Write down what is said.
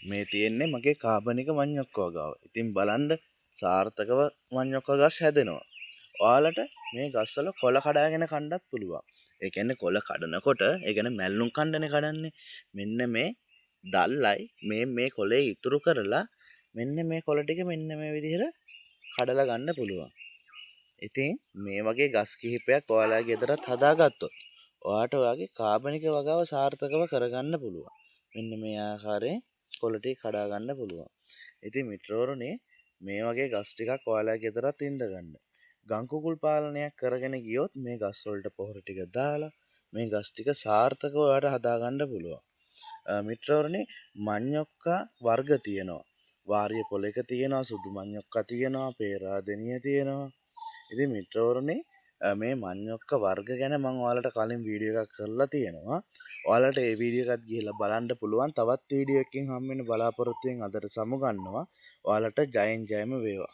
මේ තියෙන්නේ මගේ කාබනික මඤ්ඤොක්කෝ ගාව. ඉතින් බලන්න සාර්ථකව මඤ්ඤොක්කෝ ගස් හැදෙනවා. ඔයාලට මේ ගස්වල කොළ කඩාගෙන කන්නත් පුළුවන්. ඒ කියන්නේ කොළ කඩනකොට ඒ කියන්නේ මැල්ලුම් කණ්ඩනේ කඩන්නේ. මෙන්න මේ දැල්ලයි මේ කොළේ ඉතුරු කරලා මෙන්න මේ කොළ ටික මෙන්න මේ විදිහට කඩලා ගන්න පුළුවන්. ඉතින් මේ වගේ ගස් කිහිපයක් ඔයාලගේ ගෙදරත් හදාගත්තොත් ඔයාට ඔයාගේ කාබනික වගාව සාර්ථකව කරගන්න පුළුවන්. මෙන්න මේ ආකාරයෙන් කොළ ටික කඩා ගන්න පුළුවන්. ඉතින් මිත්‍රවරුනි මේ වගේ ගස් ටිකක් ඔයාලගේ ගෙදරත් ඉඳ ගන්න. ගම් කුකුල් පාලනයක් කරගෙන ගියොත් මේ ගස් වලට පොහොර ටික දාලා මේ ගස් ටික සාර්ථකව ඔයාට හදාගන්න පුළුවන්. මිත්‍රවරුනි මඤ්ඤොක්කා වර්ග තියෙනවා. වාරිය පොලක තියෙනවා, සුදු මඤ්ඤොක්කා තියෙනවා, පේරාදෙනිය තියෙනවා. ඉතින් මිත්‍රවරුනි මේ මඤ්ඤොක්ක වර්ග ගැන මම ඔයාලට කලින් වීඩියෝ එකක් කරලා තියෙනවා. ඔයාලට ඒ වීඩියෝ එකත් ගිහිල්ලා බලන්න පුළුවන්. තවත් වීඩියෝ එකකින් හම්බ වෙන බලාපොරොත්තුෙන් අදට සමුගන්නවා. ඔයාලට ජයෙන් ජයම වේවා.